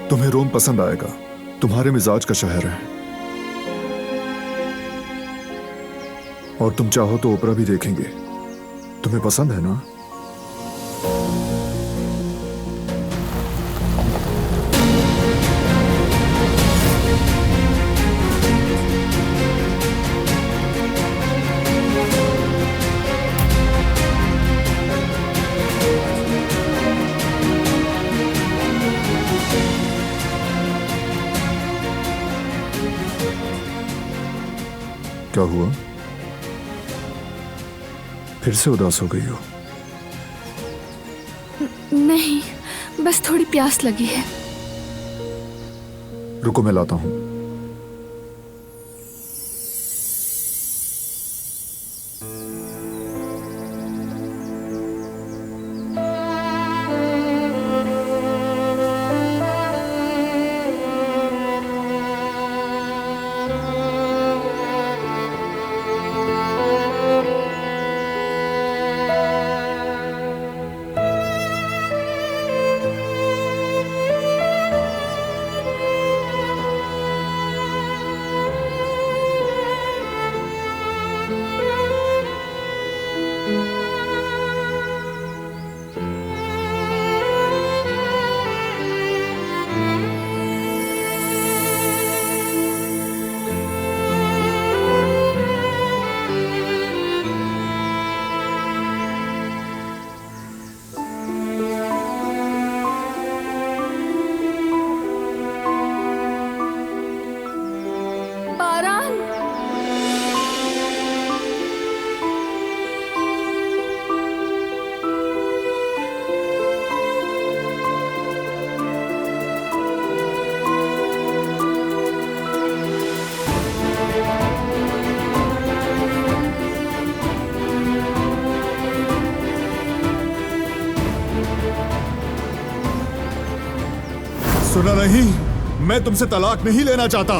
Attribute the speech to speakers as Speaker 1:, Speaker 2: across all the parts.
Speaker 1: तुम्हें रोम पसंद आएगा, तुम्हारे मिजाज का शहर है। और तुम चाहो तो ओपरा भी देखेंगे। तुम्हें पसंद है ना? क्या हुआ? फिर से उदास हो गई हो?
Speaker 2: नहीं, बस थोड़ी प्यास लगी है।
Speaker 1: रुको, मैं लाता हूं। सुना नहीं, मैं तुमसे तलाक नहीं लेना चाहता।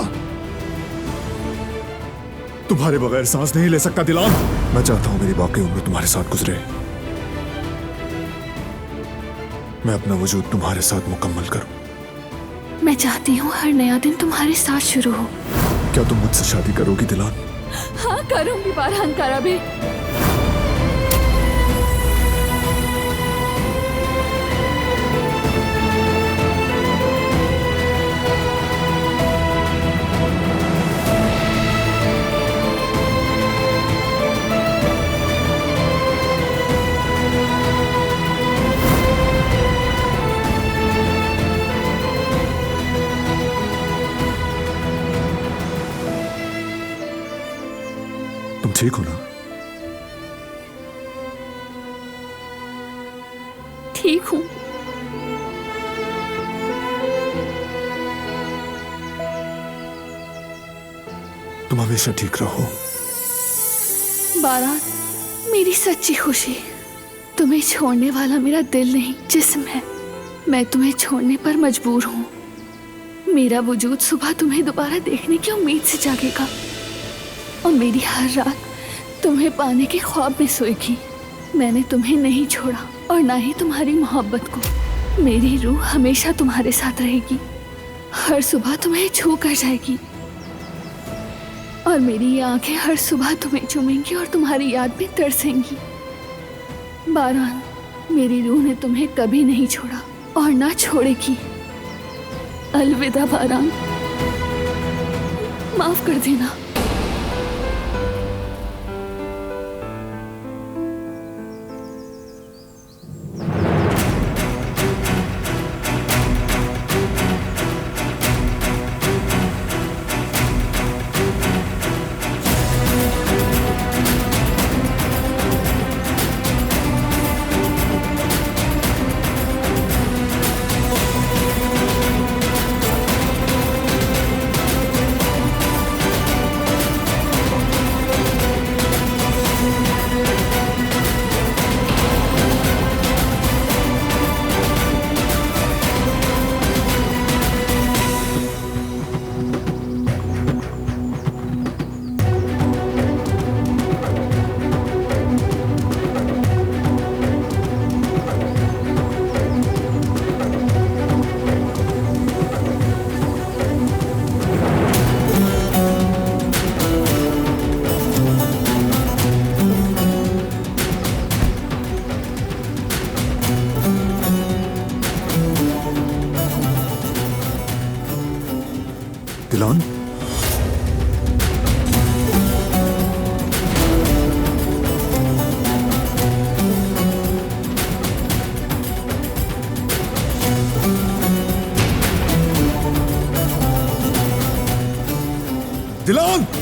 Speaker 1: तुम्हारे बगैर सांस नहीं ले सकता दिलान। मैं चाहता हूं मेरी बाकी उम्र तुम्हारे साथ गुजरे। मैं अपना वजूद तुम्हारे साथ मुकम्मल करूं।
Speaker 2: मैं चाहती हूँ हर नया दिन तुम्हारे साथ शुरू हो।
Speaker 1: क्या तुम मुझसे शादी करोगी दिलान?
Speaker 2: हाँ, करूंगी बारहान कराबे।
Speaker 1: ठीक हो ना?
Speaker 2: ठीक हूं।
Speaker 1: तुम हमेशा ठीक रहो।
Speaker 2: बारात, मेरी सच्ची खुशी। तुम्हें छोड़ने वाला मेरा दिल नहीं, जिस्म है। मैं तुम्हें छोड़ने पर मजबूर हूं। मेरा वजूद सुबह तुम्हें दोबारा देखने की उम्मीद से जागेगा और मेरी हर रात तुम्हें पाने के ख्वाब में सोएगी। मैंने तुम्हें नहीं छोड़ा और ना ही तुम्हारी मोहब्बत को। मेरी रूह हमेशा तुम्हारे साथ रहेगी। हर सुबह तुम्हें छू कर जाएगी और मेरी ये आंखें हर सुबह तुम्हें चूमेंगी और तुम्हारी याद में तरसेंगी। बारान, मेरी रूह ने तुम्हें कभी नहीं छोड़ा और ना छोड़ेगी। अलविदा बारान, माफ कर देना।
Speaker 1: दिलान, दिलान,